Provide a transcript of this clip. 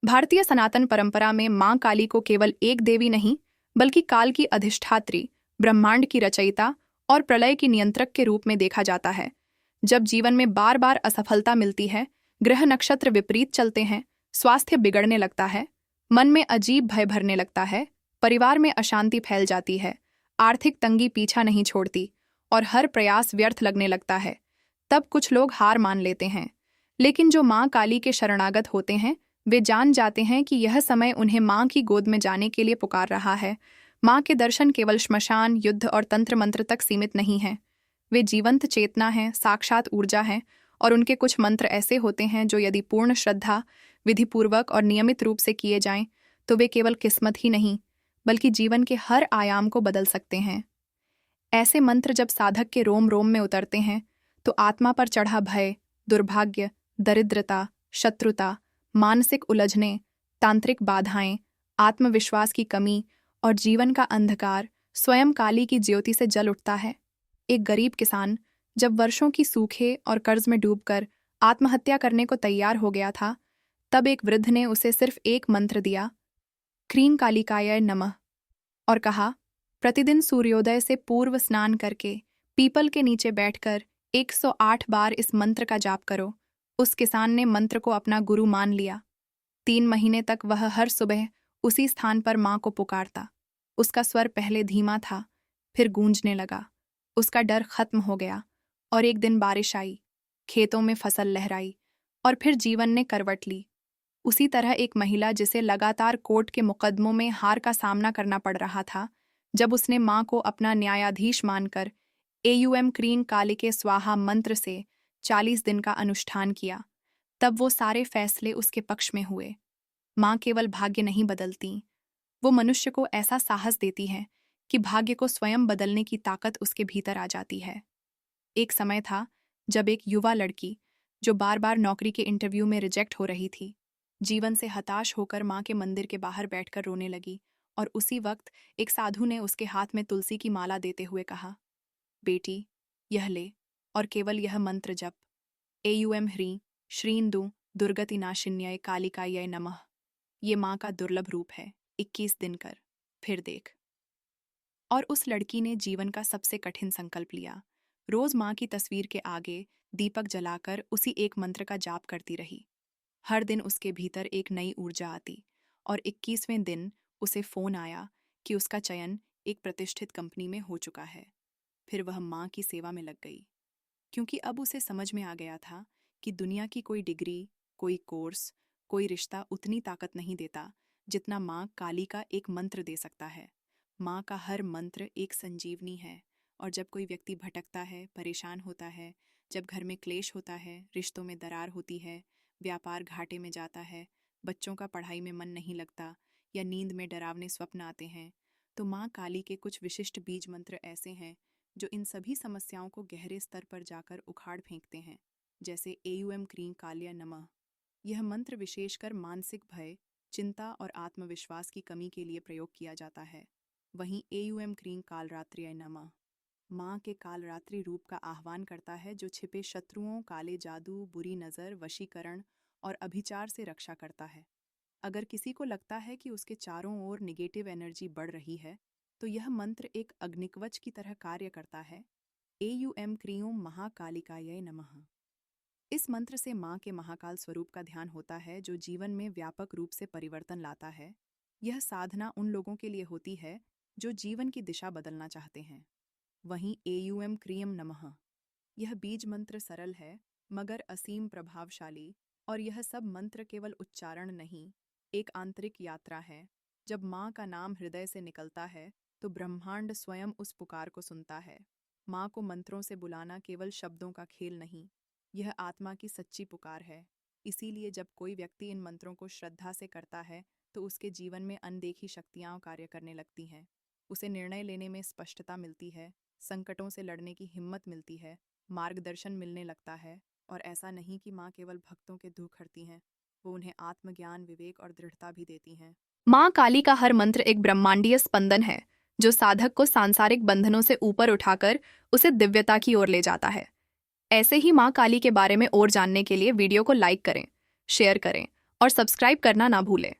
भारतीय सनातन परंपरा में मां काली को केवल एक देवी नहीं, बल्कि काल की अधिष्ठात्री, ब्रह्मांड की रचयिता और प्रलय की नियंत्रक के रूप में देखा जाता है। जब जीवन में बार बार असफलता मिलती है, ग्रह नक्षत्र विपरीत चलते हैं, स्वास्थ्य बिगड़ने लगता है, मन में अजीब भय भरने लगता है, परिवार में अशांति फैल जाती है, आर्थिक तंगी पीछा नहीं छोड़ती और हर प्रयास व्यर्थ लगने लगता है, तब कुछ लोग हार मान लेते हैं। लेकिन जो मां काली के शरणागत होते हैं, वे जान जाते हैं कि यह समय उन्हें मां की गोद में जाने के लिए पुकार रहा है। मां के दर्शन केवल श्मशान, युद्ध और तंत्र मंत्र तक सीमित नहीं हैं। वे जीवंत चेतना हैं, साक्षात ऊर्जा हैं, और उनके कुछ मंत्र ऐसे होते हैं जो यदि पूर्ण श्रद्धा, विधिपूर्वक और नियमित रूप से किए जाएं, तो वे केवल किस्मत ही नहीं, बल्कि जीवन के हर आयाम को बदल सकते हैं। ऐसे मंत्र जब साधक के रोम रोम में उतरते हैं, तो आत्मा पर चढ़ा भय, दुर्भाग्य, दरिद्रता, शत्रुता, मानसिक उलझने, तांत्रिक बाधाएं, आत्मविश्वास की कमी और जीवन का अंधकार स्वयं काली की ज्योति से जल उठता है। एक गरीब किसान जब वर्षों की सूखे और कर्ज में डूबकर आत्महत्या करने को तैयार हो गया था, तब एक वृद्ध ने उसे सिर्फ एक मंत्र दिया, क्रीं कालिकाय नमः, और कहा, प्रतिदिन सूर्योदय से पूर्व स्नान करके पीपल के नीचे बैठकर 108 बार इस मंत्र का जाप करो। उस किसान ने मंत्र को अपना गुरु मान लिया। 3 महीने तक वह हर सुबह उसी स्थान पर मां को पुकारता। उसका स्वर पहले धीमा था, फिर गूंजने लगा। उसका डर खत्म हो गया और एक दिन बारिश आई, खेतों में फसल लहराई और फिर जीवन ने करवट ली। उसी तरह एक महिला जिसे लगातार कोर्ट के मुकदमों में हार का सामना करना पड़ रहा था, जब उसने मां को अपना न्यायाधीश मानकर एयूएम क्रीं कालिके स्वाहा मंत्र से 40 दिन का अनुष्ठान किया, तब वो सारे फैसले उसके पक्ष में हुए। मां केवल भाग्य नहीं बदलती, वो मनुष्य को ऐसा साहस देती है कि भाग्य को स्वयं बदलने की ताकत उसके भीतर आ जाती है। एक समय था जब एक युवा लड़की, जो बार बार नौकरी के इंटरव्यू में रिजेक्ट हो रही थी, जीवन से हताश होकर मां के मंदिर के बाहर बैठकर रोने लगी, और उसी वक्त एक साधु ने उसके हाथ में तुलसी की माला देते हुए कहा, बेटी, यह ले और केवल यह मंत्र जप, एयूएम ह्रीं श्रीं दु दुर्गतिनाशिन्याय कालिकाय नमः। ये मां का दुर्लभ रूप है, 21 दिन कर, फिर देख। और उस लड़की ने जीवन का सबसे कठिन संकल्प लिया। रोज मां की तस्वीर के आगे दीपक जलाकर उसी एक मंत्र का जाप करती रही। हर दिन उसके भीतर एक नई ऊर्जा आती, और 21वें दिन उसे फोन आया कि उसका चयन एक प्रतिष्ठित कंपनी में हो चुका है। फिर वह मां की सेवा में लग गई, क्योंकि अब उसे समझ में आ गया था कि दुनिया की कोई डिग्री, कोई कोर्स, कोई रिश्ता उतनी ताकत नहीं देता जितना मां काली का एक मंत्र दे सकता है। मां का हर मंत्र एक संजीवनी है, और जब कोई व्यक्ति भटकता है, परेशान होता है, जब घर में क्लेश होता है, रिश्तों में दरार होती है, व्यापार घाटे में जाता है, बच्चों का पढ़ाई में मन नहीं लगता, या नींद में डरावने स्वप्न आते हैं, तो मां काली के कुछ विशिष्ट बीज मंत्र ऐसे हैं जो इन सभी समस्याओं को गहरे स्तर पर जाकर उखाड़ फेंकते हैं। जैसे एयूएम क्रीं काल्या नमः। यह मंत्र विशेषकर मानसिक भय, चिंता और आत्मविश्वास की कमी के लिए प्रयोग किया जाता है। वहीं एयूएम क्रीं कालरात्र्याय नमः मां के कालरात्रि रूप का आह्वान करता है, जो छिपे शत्रुओं, काले जादू, बुरी नज़र, वशीकरण और अभिचार से रक्षा करता है। अगर किसी को लगता है कि उसके चारों ओर निगेटिव एनर्जी बढ़ रही है, तो यह मंत्र एक अग्निकवच की तरह कार्य करता है। एयूएम क्रीं महाकालिकाय नमः। इस मंत्र से मां के महाकाल स्वरूप का ध्यान होता है, जो जीवन में व्यापक रूप से परिवर्तन लाता है। यह साधना उन लोगों के लिए होती है जो जीवन की दिशा बदलना चाहते हैं। वहीं एयूएम क्रीं नमः, यह बीज मंत्र सरल है मगर असीम प्रभावशाली, और यह सब मंत्र केवल उच्चारण नहीं, एक आंतरिक यात्रा है। जब मां का नाम हृदय से निकलता है, तो ब्रह्मांड स्वयं उस पुकार को सुनता है। मां को मंत्रों से बुलाना केवल शब्दों का खेल नहीं, यह आत्मा की सच्ची पुकार है। इसीलिए जब कोई व्यक्ति इन मंत्रों को श्रद्धा से करता है, तो उसके जीवन में अनदेखी शक्तियां कार्य करने लगती हैं। उसे निर्णय लेने में स्पष्टता मिलती है, संकटों से लड़ने की हिम्मत मिलती है, मार्गदर्शन मिलने लगता है। और ऐसा नहीं कि माँ केवल भक्तों के दुख हरती हैं, वो उन्हें आत्मज्ञान, विवेक और दृढ़ता भी देती हैं। माँ काली का हर मंत्र एक ब्रह्मांडीय स्पंदन है, जो साधक को सांसारिक बंधनों से ऊपर उठाकर उसे दिव्यता की ओर ले जाता है। ऐसे ही माँ काली के बारे में और जानने के लिए वीडियो को लाइक करें, शेयर करें और सब्सक्राइब करना ना भूलें।